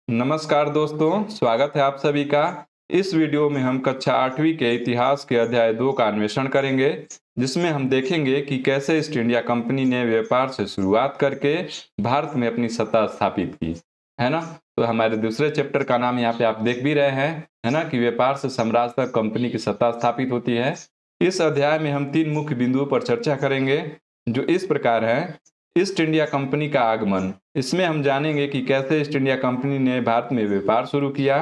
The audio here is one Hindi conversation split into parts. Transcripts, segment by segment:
नमस्कार दोस्तों, स्वागत है आप सभी का। इस वीडियो में हम कक्षा 8वीं के इतिहास के अध्याय 2 का अन्वेषण करेंगे, जिसमें हम देखेंगे कि कैसे ईस्ट इंडिया कंपनी ने व्यापार से शुरुआत करके भारत में अपनी सत्ता स्थापित की, है ना। तो हमारे दूसरे चैप्टर का नाम यहाँ पे आप देख भी रहे हैं, है ना, कि व्यापार से साम्राज्य तक कंपनी की सत्ता स्थापित होती है। इस अध्याय में हम 3 मुख्य बिंदुओं पर चर्चा करेंगे, जो इस प्रकार है। ईस्ट इंडिया कंपनी का आगमन, इसमें हम जानेंगे कि कैसे ईस्ट इंडिया कंपनी ने भारत में व्यापार शुरू किया।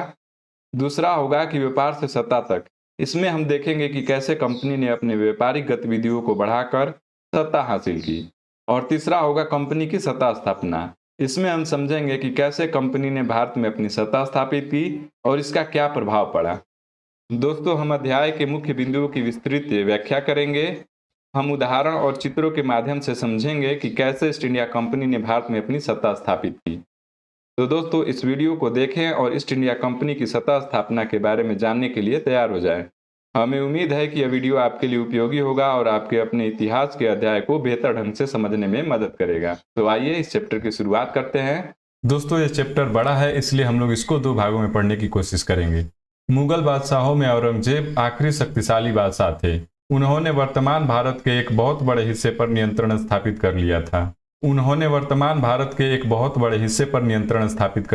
दूसरा होगा कि व्यापार से सत्ता तक, इसमें हम देखेंगे कि कैसे कंपनी ने अपने व्यापारिक गतिविधियों को बढ़ाकर सत्ता हासिल की। और तीसरा होगा कंपनी की सत्ता स्थापना, इसमें हम समझेंगे कि कैसे कंपनी ने भारत में अपनी सत्ता स्थापित की और इसका क्या प्रभाव पड़ा। दोस्तों, हम अध्याय के मुख्य बिंदुओं की विस्तृत व्याख्या करेंगे। हम उदाहरण और चित्रों के माध्यम से समझेंगे कि कैसे ईस्ट इंडिया कंपनी ने भारत में अपनी सत्ता स्थापित की। तो दोस्तों, इस वीडियो को देखें और ईस्ट इंडिया कंपनी की सत्ता स्थापना के बारे में जानने के लिए तैयार हो जाएं। हमें उम्मीद है कि यह वीडियो आपके लिए उपयोगी होगा और आपके अपने इतिहास के अध्याय को बेहतर ढंग से समझने में मदद करेगा। तो आइए इस चैप्टर की शुरुआत करते हैं। दोस्तों, ये चैप्टर बड़ा है, इसलिए हम लोग इसको 2 भागों में पढ़ने की कोशिश करेंगे। मुगल बादशाहों में औरंगजेब आखिरी शक्तिशाली बादशाह थे। उन्होंने वर्तमान भारत के एक बहुत बड़े हिस्से पर नियंत्रण स्थापित कर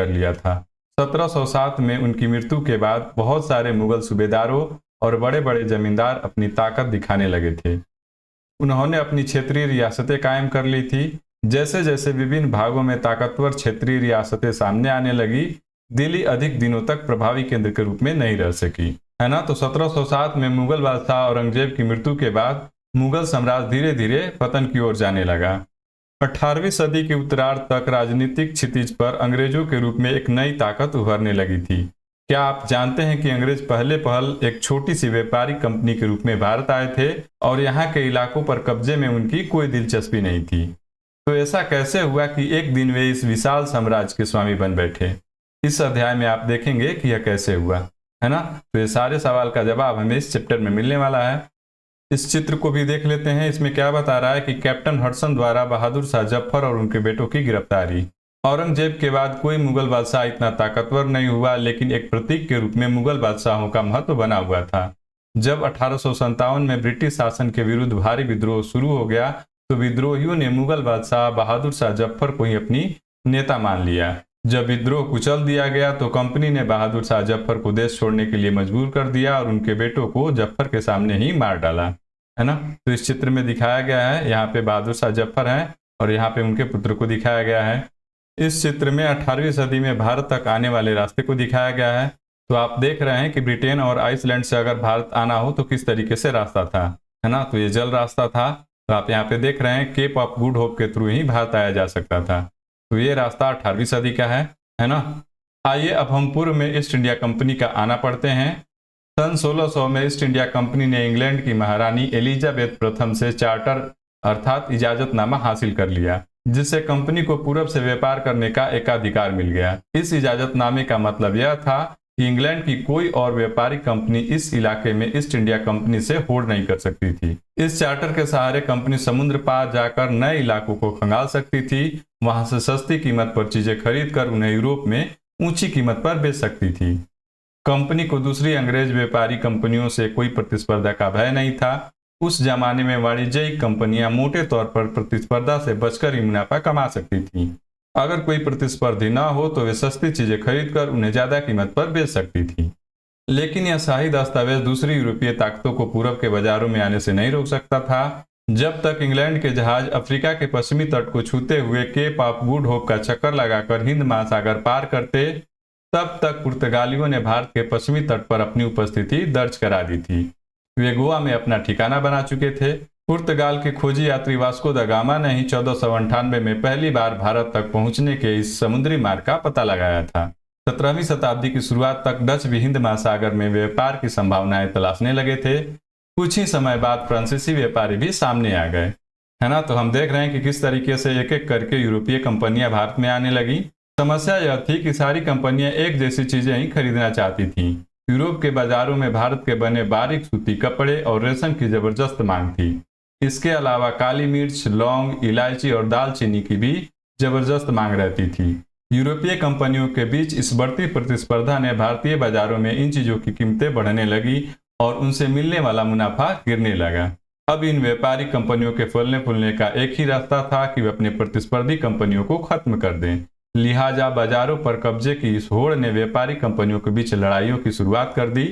लिया था। 1707 में उनकी मृत्यु के बाद बहुत सारे मुगल सूबेदारों और बड़े बड़े जमींदार अपनी ताकत दिखाने लगे थे। उन्होंने अपनी क्षेत्रीय रियासतें कायम कर ली थी। जैसे जैसे विभिन्न भागों में ताकतवर क्षेत्रीय रियासतें सामने आने लगी, दिल्ली अधिक दिनों तक प्रभावी केंद्र के रूप में नहीं रह सकी, है ना। तो 1707 में मुगल बादशाह औरंगजेब की मृत्यु के बाद मुगल साम्राज्य धीरे धीरे पतन की ओर जाने लगा। 18वीं सदी के उत्तरार्ध तक राजनीतिक क्षितिज पर अंग्रेजों के रूप में एक नई ताकत उभरने लगी थी। क्या आप जानते हैं कि अंग्रेज पहले पहल एक छोटी सी व्यापारिक कंपनी के रूप में भारत आए थे और यहाँ के इलाकों पर कब्जे में उनकी कोई दिलचस्पी नहीं थी। तो ऐसा कैसे हुआ कि एक दिन वे इस विशाल साम्राज्य के स्वामी बन बैठे? इस अध्याय में आप देखेंगे कि यह कैसे हुआ, है ना। तो ये सारे सवाल का जवाब हमें इस चैप्टर में मिलने वाला है। इस चित्र को भी देख लेते हैं। इसमें क्या बता रहा है कि कैप्टन हडसन द्वारा बहादुर शाह जफर और उनके बेटों की गिरफ्तारी। औरंगजेब के बाद कोई मुगल बादशाह इतना ताकतवर नहीं हुआ, लेकिन एक प्रतीक के रूप में मुगल बादशाहों का महत्व बना हुआ था। जब 1857 में ब्रिटिश शासन के विरुद्ध भारी विद्रोह शुरू हो गया, तो विद्रोहियों ने मुगल बादशाह बहादुर शाह जफर को ही अपनी नेता मान लिया। जब विद्रोह कुचल दिया गया, तो कंपनी ने बहादुर शाह जफर को देश छोड़ने के लिए मजबूर कर दिया और उनके बेटों को जफर के सामने ही मार डाला, है ना। तो इस चित्र में दिखाया गया है, यहाँ पे बहादुर शाह जफर हैं और यहाँ पे उनके पुत्र को दिखाया गया है। इस चित्र में 18वीं सदी में भारत तक आने वाले रास्ते को दिखाया गया है। तो आप देख रहे हैं कि ब्रिटेन और आइसलैंड से अगर भारत आना हो तो किस तरीके से रास्ता था, है ना। तो ये जल रास्ता था। तो आप यहाँ पे देख रहे हैं केप ऑफ गुड होप के थ्रू ही भारत आया जा सकता था। तो ये रास्ता 18वीं सदी का है ना। आइए अब हम पूर्व में ईस्ट इंडिया कंपनी का आना पढ़ते हैं। सन 1600 में ईस्ट इंडिया कंपनी ने इंग्लैंड की महारानी एलिजाबेथ प्रथम से चार्टर अर्थात इजाजतनामा हासिल कर लिया, जिससे कंपनी को पूरब से व्यापार करने का एकाधिकार मिल गया। इस इजाजतनामे का मतलब यह था कि इंग्लैंड की कोई और व्यापारिक कंपनी इस इलाके में ईस्ट इंडिया कंपनी से होड़ नहीं कर सकती थी। इस चार्टर के सहारे कंपनी समुद्र पार जाकर नए इलाकों को खंगाल सकती थी, वहां से सस्ती कीमत पर चीजें खरीद कर उन्हें यूरोप में ऊंची कीमत पर बेच सकती थी। कंपनी को दूसरी अंग्रेज व्यापारी कंपनियों से कोई प्रतिस्पर्धा का भय नहीं था। उस जमाने में वाणिज्यिक कंपनियां मोटे तौर पर प्रतिस्पर्धा से बचकर ही मुनाफा कमा सकती थीं। अगर कोई प्रतिस्पर्धी न हो तो वे सस्ती चीजें खरीदकर उन्हें ज्यादा कीमत पर बेच सकती थी। लेकिन यह शाही दस्तावेज दूसरी यूरोपीय ताकतों को पूरब के बाजारों में आने से नहीं रोक सकता था। जब तक इंग्लैंड के जहाज अफ्रीका के पश्चिमी तट को छूते हुए केप ऑफ गुड होप का चक्कर लगाकर हिंद महासागर पार करते, तब तक पुर्तगालियों ने भारत के पश्चिमी तट पर अपनी उपस्थिति दर्ज करा दी थी। वे गोवा में अपना ठिकाना बना चुके थे। पुर्तगाल के खोजी यात्री वास्को दा गामा ने ही 1498 में पहली बार भारत तक पहुंचने के इस समुद्री मार्ग का पता लगाया था। 17वीं शताब्दी की शुरुआत तक डच भी हिंद महासागर में व्यापार की संभावनाएं तलाशने लगे थे। कुछ ही समय बाद फ्रांसीसी व्यापारी भी सामने आ गए, है ना। तो हम देख रहे हैं कि किस तरीके से एक एक करके यूरोपीय कंपनियां भारत में आने लगी। समस्या यह थी कि सारी कंपनियां एक जैसी चीजें ही खरीदना चाहती थीं। यूरोप के बाजारों में भारत के बने बारीक सूती कपड़े और रेशम की जबरदस्त मांग थी। इसके अलावा काली मिर्च, लौंग, इलायची और दालचीनी की भी जबरदस्त मांग रहती थी। यूरोपीय कंपनियों के बीच इस बढ़ती प्रतिस्पर्धा ने भारतीय बाजारों में इन चीजों की कीमतें बढ़ने लगी और उनसे मिलने वाला मुनाफा गिरने लगा। अब इन व्यापारिक कंपनियों के फलने फूलने का एक ही रास्ता था कि वे अपने प्रतिस्पर्धी कंपनियों को खत्म कर दें। लिहाजा बाजारों पर कब्जे की इस होड़ ने व्यापारिक कंपनियों के बीच लड़ाइयों की शुरुआत कर दी।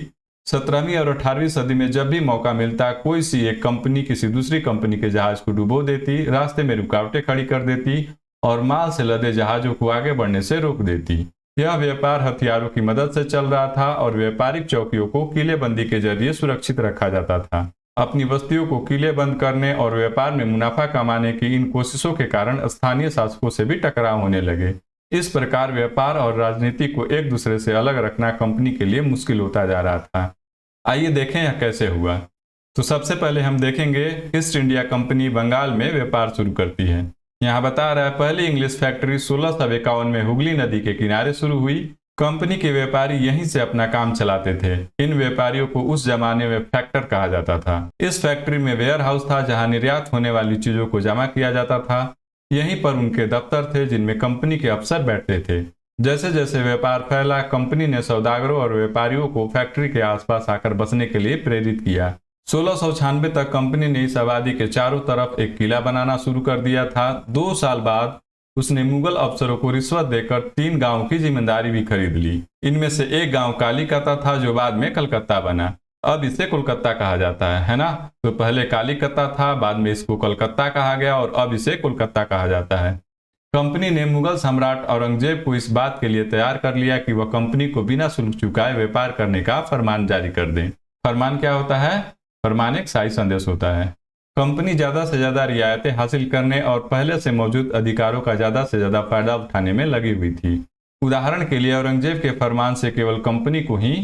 17वीं और 18वीं सदी में जब भी मौका मिलता, कोई सी एक कंपनी किसी दूसरी कंपनी के जहाज को डुबो देती, रास्ते में रुकावटें खड़ी कर देती और माल से लदे जहाजों को आगे बढ़ने से रोक देती। यह व्यापार हथियारों की मदद से चल रहा था और व्यापारिक चौकियों को किलेबंदी के जरिए सुरक्षित रखा जाता था। अपनी बस्तियों को किलेबंद करने और व्यापार में मुनाफा कमाने की इन कोशिशों के कारण स्थानीय शासकों से भी टकराव होने लगे। इस प्रकार व्यापार और राजनीति को एक दूसरे से अलग रखना कंपनी के लिए मुश्किल होता जा रहा था। आइए देखें यह कैसे हुआ। तो सबसे पहले हम देखेंगे ईस्ट इंडिया कंपनी बंगाल में व्यापार शुरू करती है। यहाँ बता रहा है, पहली इंग्लिश फैक्ट्री 1651 में हुगली नदी के किनारे शुरू हुई। कंपनी के व्यापारी यहीं से अपना काम चलाते थे। इन व्यापारियों को उस जमाने में फैक्टर कहा जाता था। इस फैक्ट्री में वेयर हाउस था जहां निर्यात होने वाली चीजों को जमा किया जाता था। यहीं पर उनके दफ्तर थे जिनमें कंपनी के अफसर बैठते थे। जैसे जैसे व्यापार फैला, कंपनी ने सौदागरों और व्यापारियों को फैक्ट्री के आसपास आकर बसने के लिए प्रेरित किया। 1696 तक कंपनी ने इस आबादी के चारों तरफ एक किला बनाना शुरू कर दिया था। 2 साल बाद उसने मुगल अफसरों को रिश्वत देकर 3 गांवों की जिम्मेदारी भी खरीद ली। इनमें से एक गांव कालीकता था जो बाद में कलकत्ता बना। अब इसे कोलकाता कहा जाता है ना। तो पहले कालीकता था, बाद में इसको कलकत्ता कहा गया और अब इसे कोलकाता कहा जाता है। कंपनी ने मुगल सम्राट औरंगजेब को इस बात के लिए तैयार कर लिया कि वह कंपनी को बिना शुल्क चुकाए व्यापार करने का फरमान जारी कर दें। फरमान क्या होता है? फरमान एक शाही संदेश होता है। कंपनी ज्यादा से ज्यादा रियायतें हासिल करने और पहले से मौजूद अधिकारों का ज्यादा से ज्यादा फायदा उठाने में लगी हुई थी। उदाहरण के लिए औरंगजेब के फरमान से केवल कंपनी को ही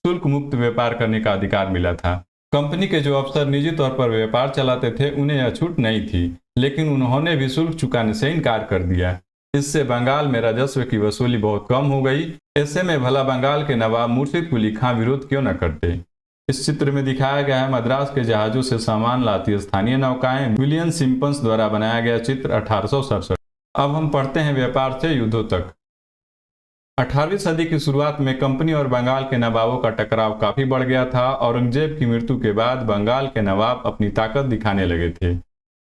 शुल्क मुक्त व्यापार करने का अधिकार मिला था। कंपनी के जो अफसर निजी तौर पर व्यापार चलाते थे उन्हें यह छूट नहीं थी, लेकिन उन्होंने भी शुल्क चुकाने से इनकार कर दिया। इससे बंगाल में राजस्व की वसूली बहुत कम हो गई। ऐसे में भला बंगाल के नवाब मुर्शिद कुली खां विरोध क्यों न करते। इस चित्र में दिखाया गया है मद्रास के जहाजों से सामान लाती स्थानीय नौकाएं। विलियम सिम्पन्स द्वारा बनाया गया चित्र 1867। अब हम पढ़ते हैं व्यापार से युद्धों तक। 18वीं सदी की शुरुआत में कंपनी और बंगाल के नवाबों का टकराव काफी बढ़ गया था। औरंगजेब की मृत्यु के बाद बंगाल के नवाब अपनी ताकत दिखाने लगे थे।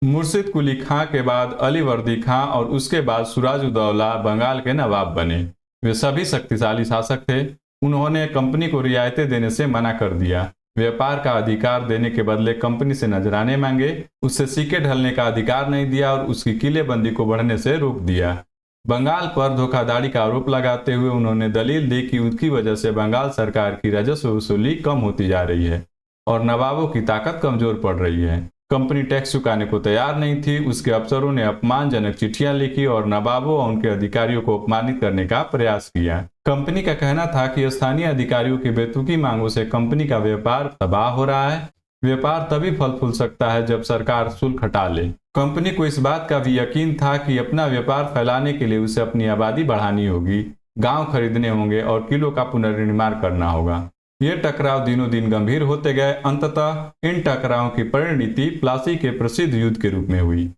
मुर्शिद कुली खां के बाद अली वर्दी खां और उसके बाद सिराजुद्दौला बंगाल के नवाब बने। वे सभी शक्तिशाली शासक थे। उन्होंने कंपनी को रियायतें देने से मना कर दिया। व्यापार का अधिकार देने के बदले कंपनी से नजराने मांगे, उससे सिक्के ढलने का अधिकार नहीं दिया और उसकी किलेबंदी को बढ़ने से रोक दिया। बंगाल पर धोखाधड़ी का आरोप लगाते हुए उन्होंने दलील दी कि उनकी वजह से बंगाल सरकार की राजस्व वसूली कम होती जा रही है और नवाबों की ताकत कमजोर पड़ रही है। कंपनी टैक्स चुकाने को तैयार नहीं थी। उसके अफसरों ने अपमानजनक चिट्ठियां लिखी और नवाबों और उनके अधिकारियों को अपमानित करने का प्रयास किया। कंपनी का कहना था कि स्थानीय अधिकारियों की बेतुकी मांगों से कंपनी का व्यापार तबाह हो रहा है। व्यापार तभी फल फूल सकता है जब सरकार शुल्क हटा ले। कंपनी को इस बात का भी यकीन था कि अपना व्यापार फैलाने के लिए उसे अपनी आबादी बढ़ानी होगी, गांव खरीदने होंगे और किलों का पुनर्निर्माण करना होगा। ये टकराव दिनों दिन गंभीर होते गए। अंततः इन टकरावों की परिणति प्लासी के प्रसिद्ध युद्ध के रूप में हुई।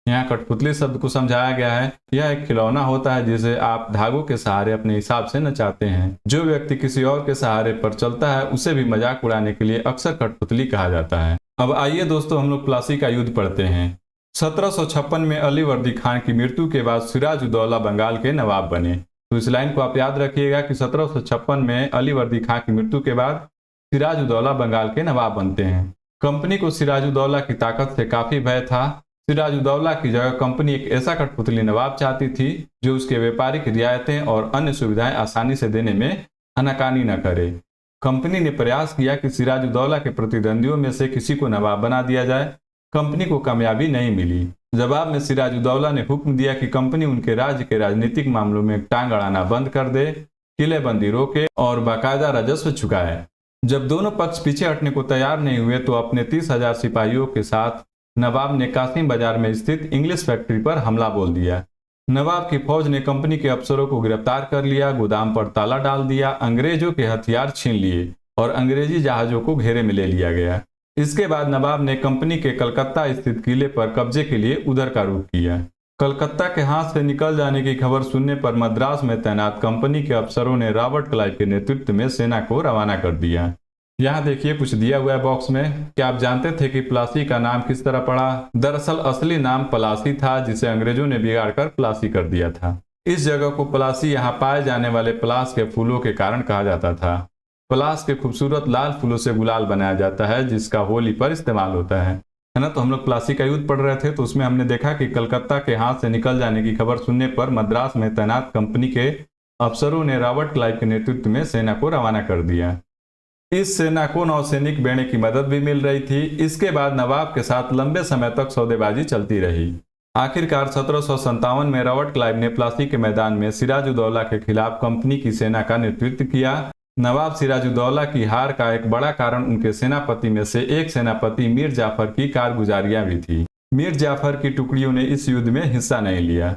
यहाँ कठपुतली शब्द को समझाया गया है। यह एक खिलौना होता है जिसे आप धागों के सहारे अपने हिसाब से नचाते हैं। जो व्यक्ति किसी और के सहारे पर चलता है उसे भी मजाक उड़ाने के लिए अक्सर कठपुतली कहा जाता है। अब आइए दोस्तों हम लोग प्लासी का युद्ध पढ़ते हैं। 1756 में अली वर्दी खान की मृत्यु के बाद सिराजुद्दौला बंगाल के नवाब बने। तो इस लाइन को आप याद रखिएगा कि 1756 में अली वर्दी खां की मृत्यु के बाद सिराजुद्दौला बंगाल के नवाब बनते हैं। कंपनी को सिराजुद्दौला की ताकत से काफी भय था। सिराजुद्दौला की जगह कंपनी एक ऐसा कठपुतली नवाब चाहती थी जो उसके व्यापारिक रियायतें और अन्य सुविधाएं आसानी से देने में आनाकानी न करे। कंपनी ने प्रयास किया कि सिराजुद्दौला के प्रतिद्वंदियों में से किसी को नवाब बना दिया जाए। कंपनी को कामयाबी नहीं मिली। जवाब में सिराजुद्दौला ने हुक्म दिया कि कंपनी उनके राज्य के राजनीतिक मामलों में टांग अड़ाना बंद कर दे, किलेबंदी रोके और बाकायदा राजस्व चुकाए। जब दोनों पक्ष पीछे हटने को तैयार नहीं हुए तो अपने 30,000 सिपाहियों के साथ नवाब ने कासिम बाजार में स्थित इंग्लिश फैक्ट्री पर हमला बोल दिया। नवाब की फौज ने कंपनी के अफसरों को गिरफ्तार कर लिया, गोदाम पर ताला डाल दिया, अंग्रेजों के हथियार छीन लिए और अंग्रेजी जहाजों को घेरे में ले लिया गया। इसके बाद नवाब ने कंपनी के कलकत्ता स्थित किले पर कब्जे के लिए उधर का रुख किया। कलकत्ता के हाथ से निकल जाने की खबर सुनने पर मद्रास में तैनात कंपनी के अफसरों ने रॉबर्ट क्लाइव के नेतृत्व में सेना को रवाना कर दिया। यहाँ देखिए कुछ दिया हुआ है बॉक्स में। क्या आप जानते थे कि प्लासी का नाम किस तरह पड़ा? दरअसल असली नाम पलासी था, जिसे अंग्रेजों ने बिगाड़कर प्लासी कर दिया था। इस जगह को पलासी यहाँ पाए जाने वाले पलास के फूलों के कारण कहा जाता था। पलास के खूबसूरत लाल फूलों से गुलाल बनाया जाता है, जिसका होली पर इस्तेमाल होता है ना। तो हम लोग प्लासी का युद्ध पढ़ रहे थे, तो उसमें हमने देखा कि कलकत्ता के हाथ से निकल जाने की खबर सुनने पर मद्रास में तैनात कंपनी के अफसरों ने रॉबर्ट क्लाइव के नेतृत्व में सेना को रवाना कर दिया। इस सेना को नौसैनिक बेड़े की मदद भी मिल रही थी। इसके बाद नवाब के साथ लंबे समय तक सौदेबाजी चलती रही। आखिरकार 1757 में रॉबर्ट क्लाइव ने प्लासी के मैदान में सिराजुद्दौला के खिलाफ कंपनी की सेना का नेतृत्व किया। नवाब सिराजुद्दौला की हार का एक बड़ा कारण उनके सेनापति में से एक सेनापति मीर जाफर की कारगुजारियां भी थी। मीर जाफर की टुकड़ियों ने इस युद्ध में हिस्सा नहीं लिया।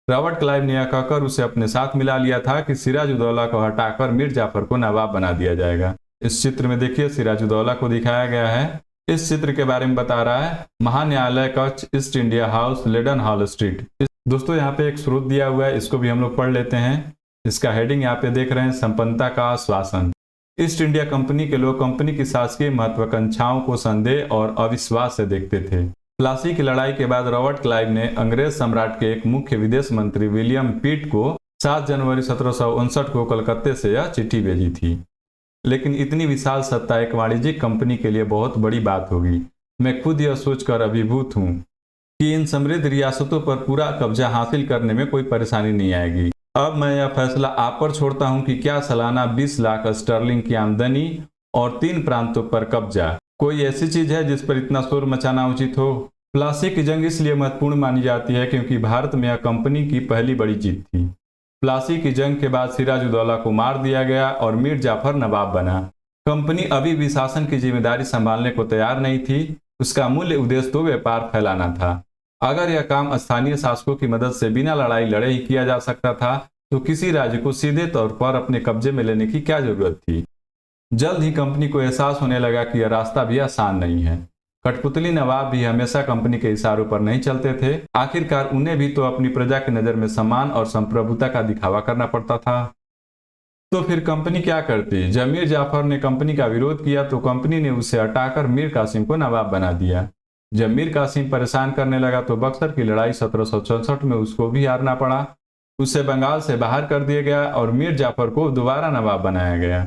रॉबर्ट क्लाइव ने यह कहकर उसे अपने साथ मिला लिया था कि सिराजुद्दौला को हटाकर मीर जाफर को नवाब बना दिया जाएगा। इस चित्र में देखिए सिराजुद्दौला को दिखाया गया है। इस चित्र के बारे में बता रहा है महान्यायालय कक्ष, East India House, Leadenhall Street. दोस्तों यहाँ पे एक स्रोत दिया हुआ है, इसको भी हम लोग पढ़ लेते हैं। इसका हेडिंग यहाँ पे देख रहे हैं, संपन्नता का आश्वासन। ईस्ट इंडिया कंपनी के लोग कंपनी की शासकीय महत्वाकांक्षाओं को संदेह और अविश्वास से देखते थे। प्लासी की लड़ाई के बाद रॉबर्ट क्लाइव ने अंग्रेज सम्राट के एक मुख्य विदेश मंत्री विलियम पिट को 7 जनवरी 1759 को कलकत्ते से यह चिट्ठी भेजी थी। लेकिन इतनी विशाल सत्ता एक वाणिज्यिक कंपनी के लिए बहुत बड़ी बात होगी। मैं खुद यह सोचकर अभिभूत हूँ कि इन समृद्ध रियासतों पर पूरा कब्जा हासिल करने में कोई परेशानी नहीं आएगी। अब मैं यह फैसला आप पर छोड़ता हूँ कि क्या सालाना 20 लाख स्टर्लिंग की आमदनी और 3 प्रांतों पर कब्जा कोई ऐसी चीज है जिस पर इतना शोर मचाना उचित हो? प्लासी की जंग इसलिए महत्वपूर्ण मानी जाती है क्योंकि भारत में यह कंपनी की पहली बड़ी जीत थी। प्लासी की जंग के बाद सिराजुद्दौला को मार दिया गया और मीर जाफर नवाब बना। कंपनी अभी भी शासन की जिम्मेदारी संभालने को तैयार नहीं थी। उसका मूल उद्देश्य तो व्यापार फैलाना था। अगर यह काम स्थानीय शासकों की मदद से बिना लड़ाई लड़े ही किया जा सकता था तो किसी राज्य को सीधे तौर पर अपने कब्जे में लेने की क्या जरूरत थी? जल्द ही कंपनी को एहसास होने लगा कि यह रास्ता भी आसान नहीं है। कठपुतली नवाब भी हमेशा कंपनी के इशारों पर नहीं चलते थे। आखिरकार उन्हें भी तो अपनी प्रजा की नजर में सम्मान और संप्रभुता का दिखावा करना पड़ता था। तो फिर कंपनी क्या करती? जब मीर जाफर ने कंपनी का विरोध किया तो कंपनी ने उसे हटाकर मीर कासिम को नवाब बना दिया। जब मीर कासिम परेशान करने लगा तो बक्सर की लड़ाई 1764 में उसको भी हारना पड़ा। उसे बंगाल से बाहर कर दिया गया और मीर जाफर को दोबारा नवाब बनाया गया।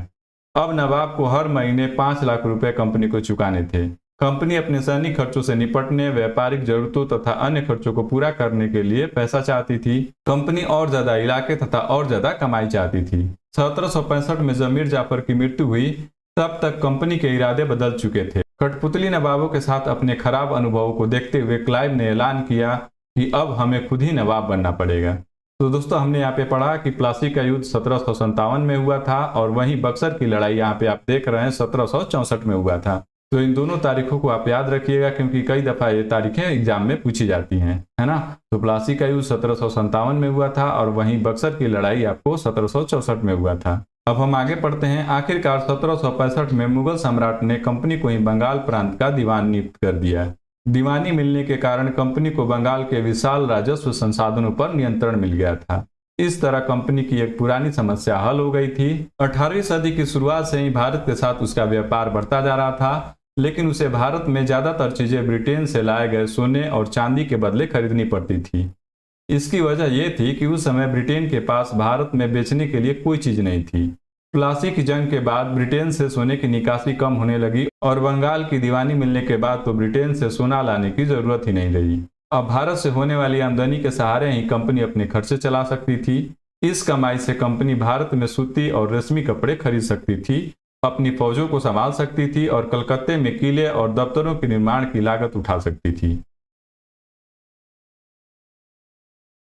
अब नवाब को हर महीने 5 लाख रुपए कंपनी को चुकाने थे। कंपनी अपने सैनिक खर्चों से निपटने, व्यापारिक जरूरतों तथा अन्य खर्चों को पूरा करने के लिए पैसा चाहती थी। कंपनी और ज्यादा इलाके तथा और ज्यादा कमाई चाहती थी। 1765 में जब मीर जाफर की मृत्यु हुई तब तक कंपनी के इरादे बदल चुके थे। कठपुतली नवाबों के साथ अपने खराब अनुभवों को देखते हुए क्लाइव ने ऐलान किया कि अब हमें खुद ही नवाब बनना पड़ेगा। तो दोस्तों हमने यहाँ पे पढ़ा कि प्लासी का युद्ध 1757 में हुआ था और वहीं बक्सर की लड़ाई यहाँ पे आप देख रहे हैं 1764 में हुआ था। तो इन दोनों तारीखों को आप याद रखिएगा क्योंकि कई दफा ये तारीखें एग्जाम में पूछी जाती हैं, है ना। तो प्लासी का युद्ध 1757 में हुआ था और वहीं बक्सर की लड़ाई आपको 1764 में हुआ था। अब हम आगे पढ़ते हैं। आखिरकार 1765 में मुगल सम्राट ने कंपनी को ही बंगाल प्रांत का दीवान नियुक्त कर दिया। दीवानी मिलने के कारण कंपनी को बंगाल के विशाल राजस्व संसाधनों पर नियंत्रण मिल गया था। इस तरह कंपनी की एक पुरानी समस्या हल हो गई थी। 18वीं सदी की शुरुआत से ही भारत के साथ उसका व्यापार बढ़ता जा रहा था, लेकिन उसे भारत में ज्यादातर चीजें ब्रिटेन से लाए गए सोने और चांदी के बदले खरीदनी पड़ती थी। इसकी वजह यह थी कि उस समय ब्रिटेन के पास भारत में बेचने के लिए कोई चीज नहीं थी। प्लासी की जंग के बाद ब्रिटेन से सोने की निकासी कम होने लगी और बंगाल की दीवानी मिलने के बाद तो ब्रिटेन से सोना लाने की जरूरत ही नहीं रही। अब भारत से होने वाली आमदनी के सहारे ही कंपनी अपने खर्चे चला सकती थी। इस कमाई से कंपनी भारत में सूती और रेशमी कपड़े खरीद सकती थी, अपनी फौजों को संभाल सकती थी और कलकत्ते में किले और दफ्तरों के निर्माण की लागत उठा सकती थी।